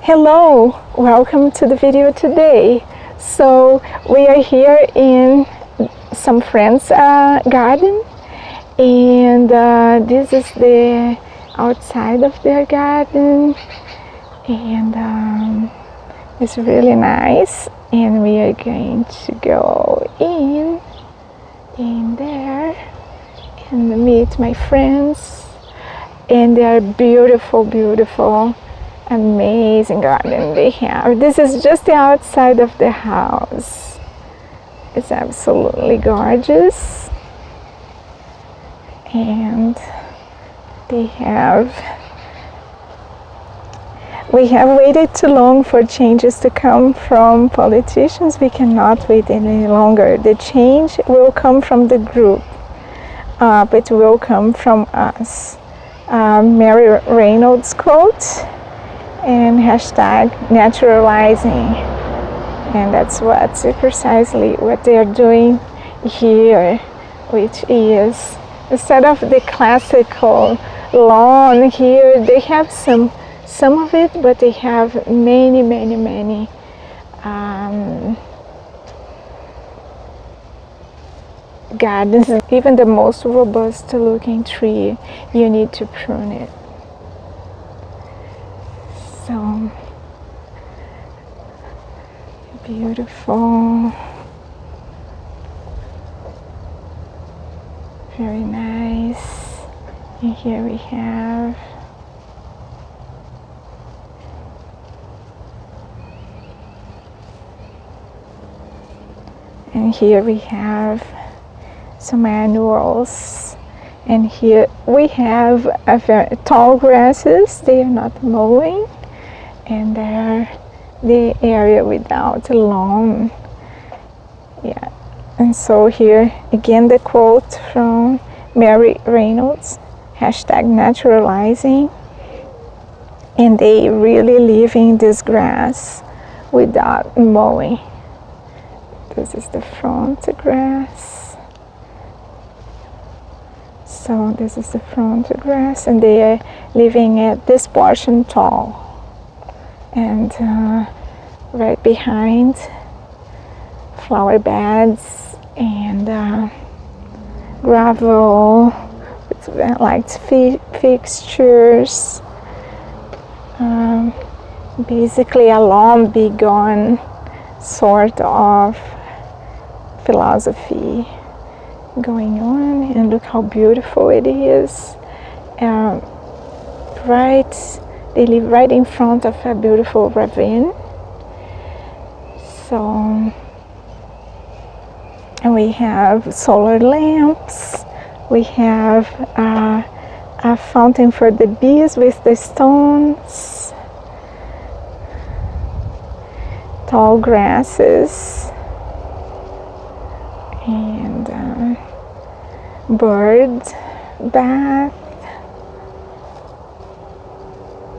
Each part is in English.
Hello, welcome to the video today. So we are here in some friends' garden, and this is the outside of their garden, and it's really nice. And we are going to go in there and meet my friends, and they are beautiful, amazing garden they have. This is just the outside of the house. It's absolutely gorgeous, and we have waited too long for changes to come from politicians. We cannot wait any longer. The change will come from the group, but it will come from us. Mary Reynolds quote and hashtag naturalizing, and that's precisely what they are doing here, which is, instead of the classical lawn here, they have some of it, but they have many gardens. Even the most robust looking tree, you need to prune it. So beautiful, very nice. And here we have some annuals, and here we have very tall grasses. They are not mowing, and they're the area without a lawn. Yeah, and so here again the quote from Mary Reynolds, hashtag naturalizing, and they really leaving this grass without mowing. This is the front grass. So this is the front grass, and they are leaving at this portion tall. And right behind, flower beds and gravel with light fixtures. Basically a long be gone sort of philosophy going on. And look how beautiful it is. They live right in front of a beautiful ravine. So, and we have solar lamps. We have a fountain for the bees with the stones. Tall grasses. And bird bath.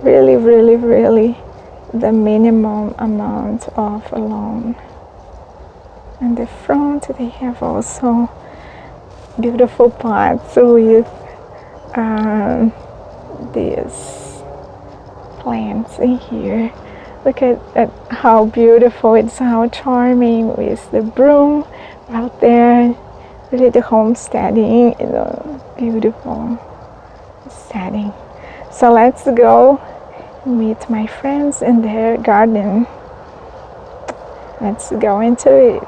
Really the minimum amount of lawn. And the front, they have also beautiful pots with these plants in here. Look at how beautiful it's, how charming with the broom out there. Really the homesteading is a beautiful setting. So let's go meet my friends in their garden. Let's go into it.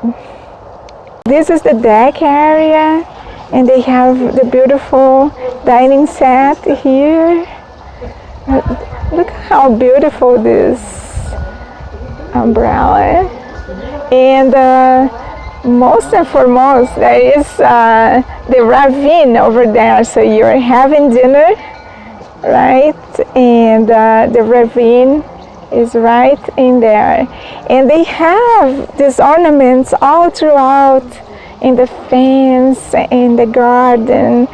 This is the deck area, and they have the beautiful dining set here. Look how beautiful this umbrella. And most and foremost, there is the ravine over there. So you're having dinner, right? And the ravine is right in there. And they have these ornaments all throughout in the fence, in the garden.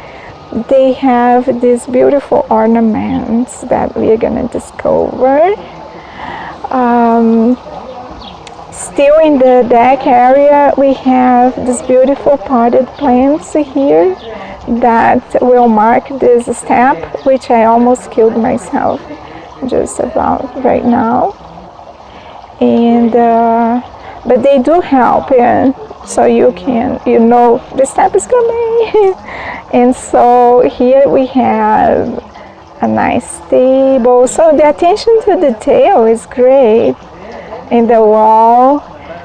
They have these beautiful ornaments that we are going to discover. Still in the deck area, we have these beautiful potted plants here that will mark this step, which I almost killed myself just about right now. and but they do help, and so you can, you know, the step is coming. And so here we have a nice table. So the attention to detail is great. In the wall,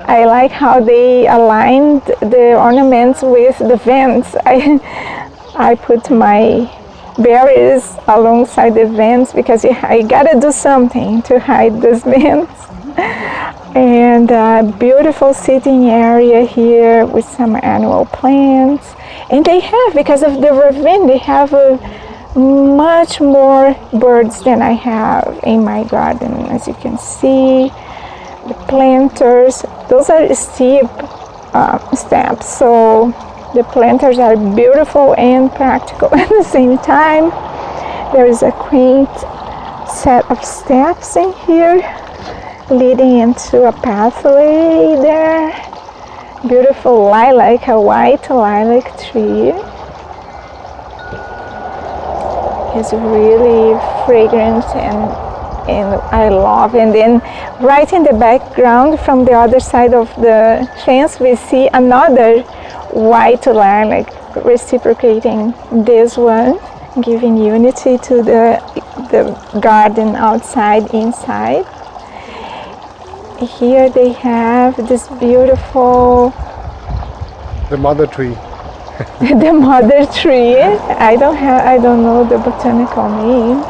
I like how they aligned the ornaments with the vents. I put my berries alongside the vents because I gotta do something to hide those vents. And a beautiful sitting area here with some annual plants. And they have, because of the ravine, they have much more birds than I have in my garden. As you can see, the planters, those are steep steps, so the planters are beautiful and practical at the same time. There is a quaint set of steps in here leading into a pathway there. Beautiful lilac, a white lilac tree. It's really fragrant and I love. And then right in the background from the other side of the fence we see another white lilac reciprocating this one, giving unity to the garden outside, inside. Here they have this beautiful... The mother tree. The mother tree. I don't know the botanical name,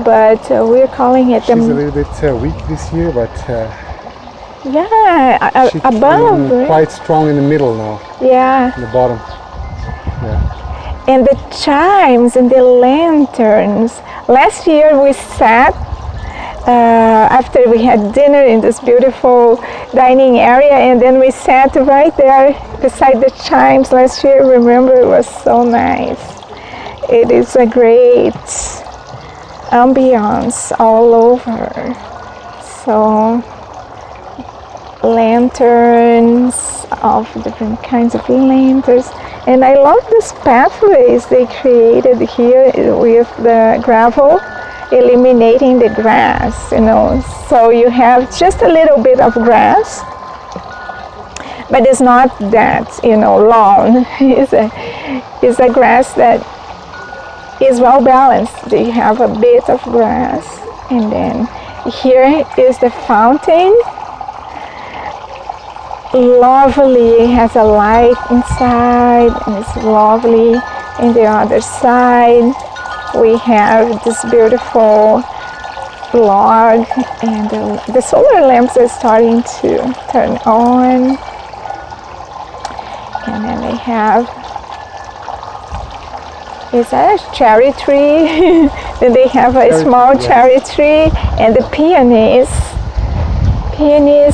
but we're calling it. She's a little bit weak this year, but yeah, she's above. Quite strong in the middle now. Yeah. In the bottom. Yeah. And the chimes and the lanterns. Last year we sat after we had dinner in this beautiful dining area, and then we sat right there beside the chimes last year. Remember, it was so nice. It is a great ambiance all over. So lanterns of different kinds of lanterns, and I love these pathways they created here with the gravel, eliminating the grass, you know, so you have just a little bit of grass, but it's not that, you know, long. It's a grass that is well balanced. You have a bit of grass, and then here is the fountain. Lovely, it has a light inside, and it's lovely. And the other side we have this beautiful log, and the solar lamps are starting to turn on. And then they have, is that a cherry tree? Then they have a small cherry tree, and the peonies,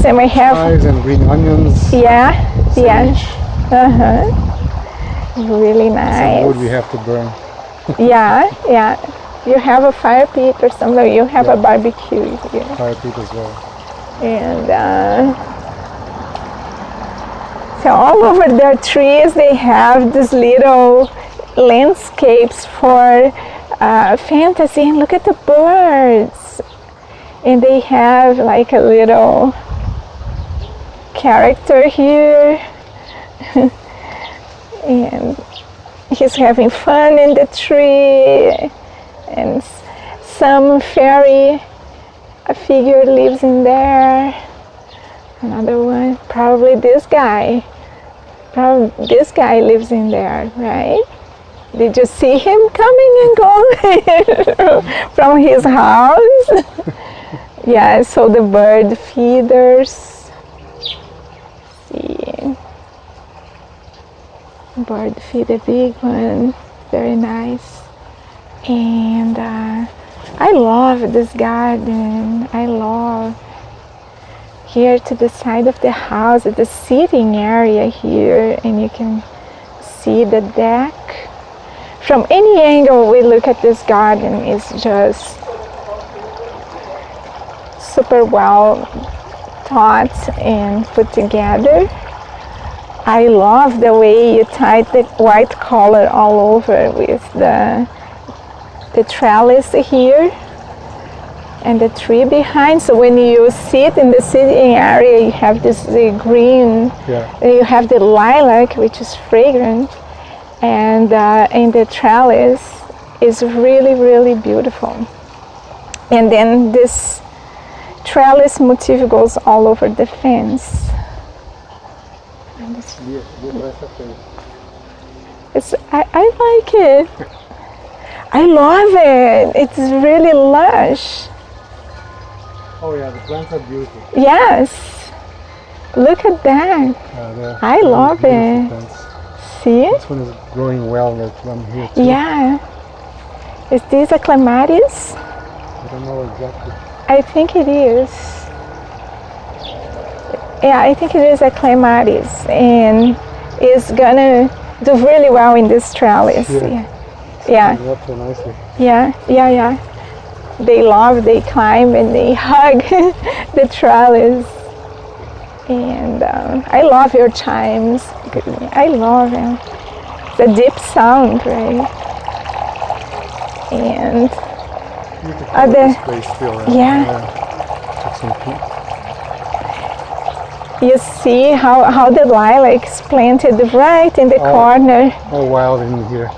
and we have chives and green onions. Yeah, yeah. Really nice. Some wood we have to burn. Yeah. You have a fire pit or something. You have a barbecue here. Fire pit as well. And so all over their trees they have these little landscapes for fantasy. And look at the birds. And they have like a little character here. And he's having fun in the tree, and some fairy figure lives in there. Another one, probably this guy lives in there, right? Did you see him coming and going from his house? Yeah, so the bird feeders. See. Bird feed a big one, very nice. And I love this garden. I love here to the side of the house, the seating area here, and you can see the deck. From any angle we look at this garden, it's just super well thought and put together. I love the way you tied the white color all over with the trellis here. and the tree behind. So when you sit in the sitting area, you have this the green. Yeah. You have the lilac, which is fragrant, and the trellis is really, really beautiful. And then this trellis motif goes all over the fence. I like it. I love it. It's really lush. Oh yeah, the plants are beautiful. Yes. Look at that. I love it. Plants. See? This one is growing well. That one here too. Yeah. Is this a clematis? I don't know exactly. I think it is. Yeah, I think it is a clematis, and it's gonna do really well in this trellis. Yeah. Yeah. It's up so nicely. Yeah. They climb and they hug the trellis. And I love your chimes. I love it. It's a deep sound, right? And You can cover this place still. Put some peat. you see how the lilac is planted right in the corner. All wild in here.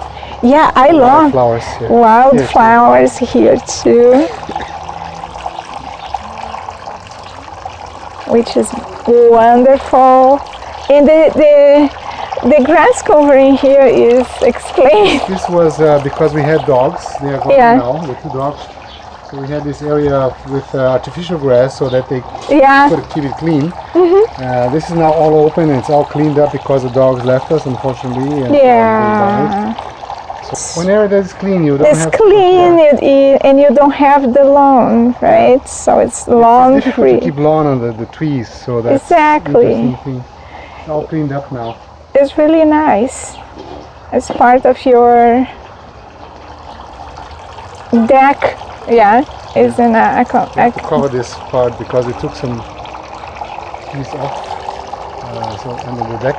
Yeah, I love flowers here. Wildflowers here too. Which is wonderful. And the grass covering here is explained. This was because we had dogs. They are gone now, the two dogs. So we had this area with artificial grass so that they could keep it clean. This is now all open and it's all cleaned up because the dogs left us, unfortunately. And, they died. So whenever that's clean, you don't have It's clean and you don't have the lawn, right? So it's lawn it's difficult free. to keep lawn on the trees, so that's Exactly. interesting thing. It's all cleaned up now. It's really nice. It's part of your deck. Yeah, it's an I have to cover this part because we took some piece off, so under the deck.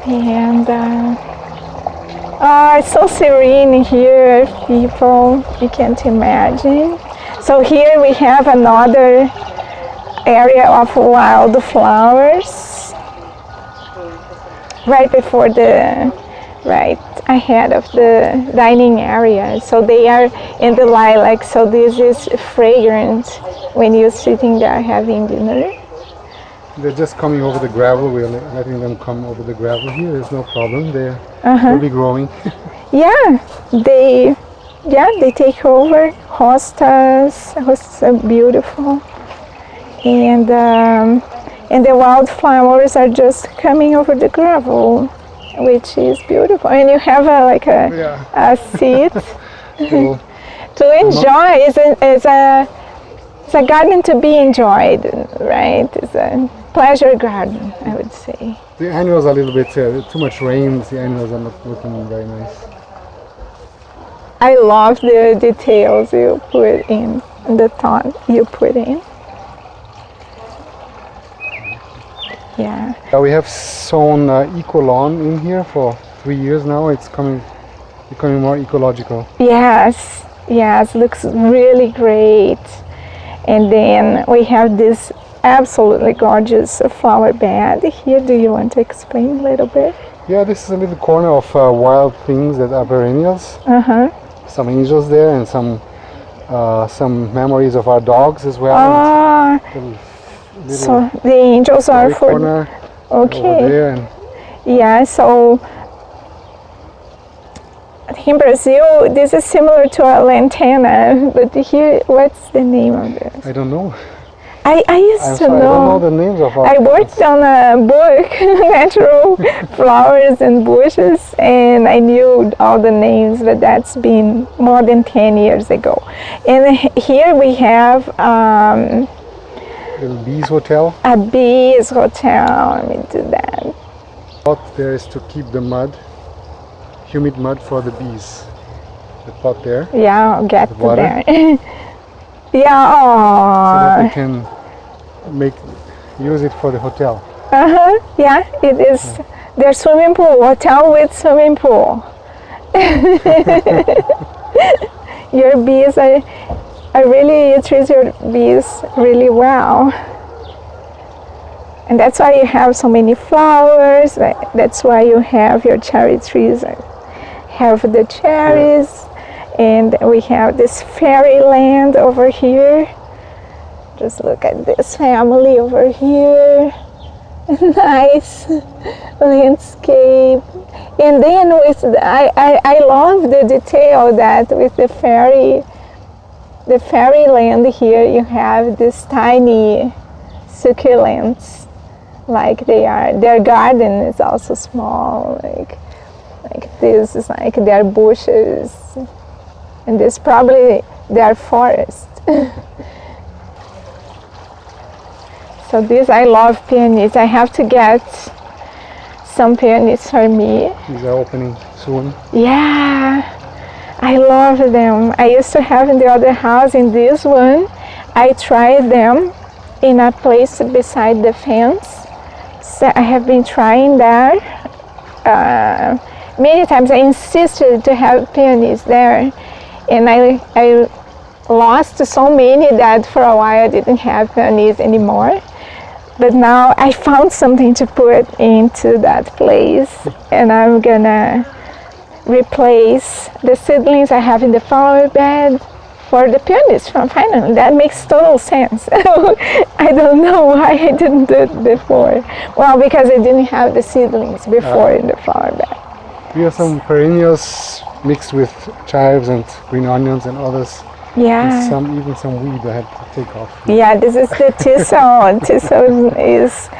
And it's so serene here, people. You can't imagine. So here we have another area of wildflowers right before right ahead of the dining area. So they are in the lilac. So this is fragrant when you're sitting there having dinner. They're just coming over the gravel. We're letting them come over the gravel here. There's no problem. They'll be growing. They take over. Hostas are beautiful, and the wildflowers are just coming over the gravel, which is beautiful. And you have a seat to enjoy. It's a garden to be enjoyed, right? It's a pleasure garden, I would say. The annuals are a little bit too much rain. The annuals are not looking very nice. I love the details you put in, the thought you put in. Yeah. We have sown Ecological in here for 3 years now. It's becoming more ecological. Yes, looks really great. And then we have this absolutely gorgeous flower bed here. Do you want to explain a little bit? Yeah, this is a little corner of wild things that are perennials. Some angels there and some memories of our dogs as well. So the angels are for corner over there. And so in Brazil this is similar to a lantana, but here what's the name of this? I don't know. I used to know. I don't know the names of our I worked on a book, Natural Flowers and Bushes, and I knew all the names, but that's been more than 10 years ago. And here we have little bees hotel. a bees hotel. Let me do that. Pot there is to keep the mud, humid mud for the bees. The pot there. Yeah, I'll get to water. there. Yeah, so that they can use it for the hotel. Yeah, it is their swimming pool, hotel with swimming pool. Your bees I really treat your bees really well. And that's why you have so many flowers. That's why you have your cherry trees. Have the cherries, and we have this fairyland over here. Just look at this family over here. Nice landscape. And then with I love the detail that with the fairyland here, you have this tiny succulents, like their garden is also small, like this is like their bushes, and this probably their forest. So this, I love peonies. I have to get some peonies for me. These are opening soon. Yeah, I love them. I used to have in the other house. In this one, I tried them in a place beside the fence. So I have been trying that. Many times I insisted to have peonies there, and I lost so many that for a while I didn't have peonies anymore. But now I found something to put into that place, and I'm gonna replace the seedlings I have in the flower bed for the peonies from finally. That makes total sense. I don't know why I didn't do it before. Well, because I didn't have the seedlings before in the flower bed. We have some perennials mixed with chives and green onions and others. Yeah. And even some weed I had to take off. Yeah, this is the thistle. Thistle is,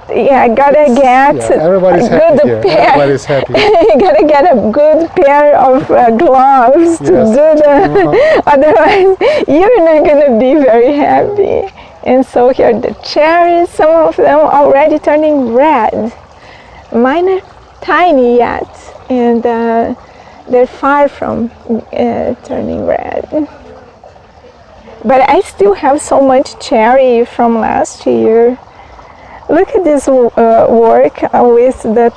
I gotta get everybody's a good happy here. pair. Everybody's happy. You gotta get a good pair of gloves to do the, otherwise you're not gonna be very happy. And so here the cherries, some of them already turning red. Mine are tiny yet, and they're far from turning red. But I still have so much cherry from last year. Look at this work with the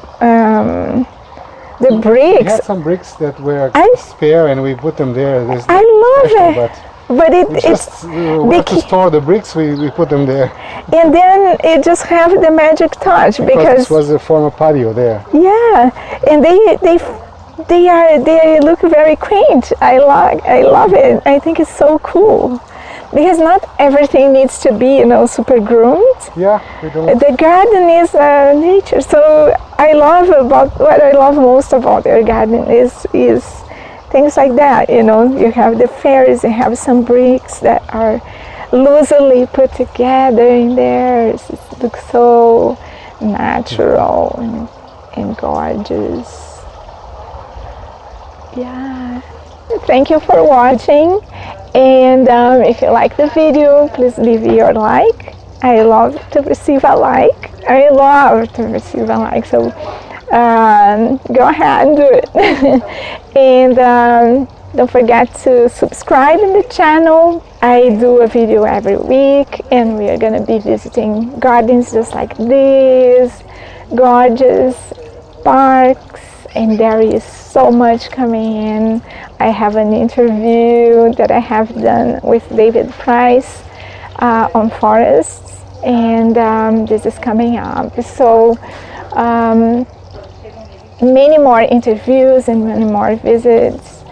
bricks. We had some bricks that were spare, and we put them there. I love it. But we have to store the bricks, we put them there. And then it just have the magic touch because this was a former patio there. Yeah, and they look very quaint. I love it. I think it's so cool. Because not everything needs to be, super groomed. Yeah, we don't. The garden is nature. So what I love most about your garden is things like that. You have the fairies, you have some bricks that are loosely put together in there. It looks so natural and gorgeous. Yeah. Thank you for watching. And if you like the video, please leave your like. I love to receive a like. I love to receive a like. So go ahead and do it. And don't forget to subscribe in the channel. I do a video every week, and we are going to be visiting gardens just like this, gorgeous parks, and there is so much coming in. I have an interview that I have done with David Price on forests, and this is coming up. So many more interviews and many more visits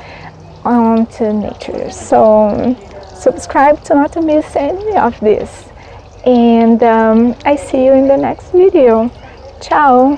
onto nature. So subscribe to not miss any of this. And I see you in the next video. Ciao.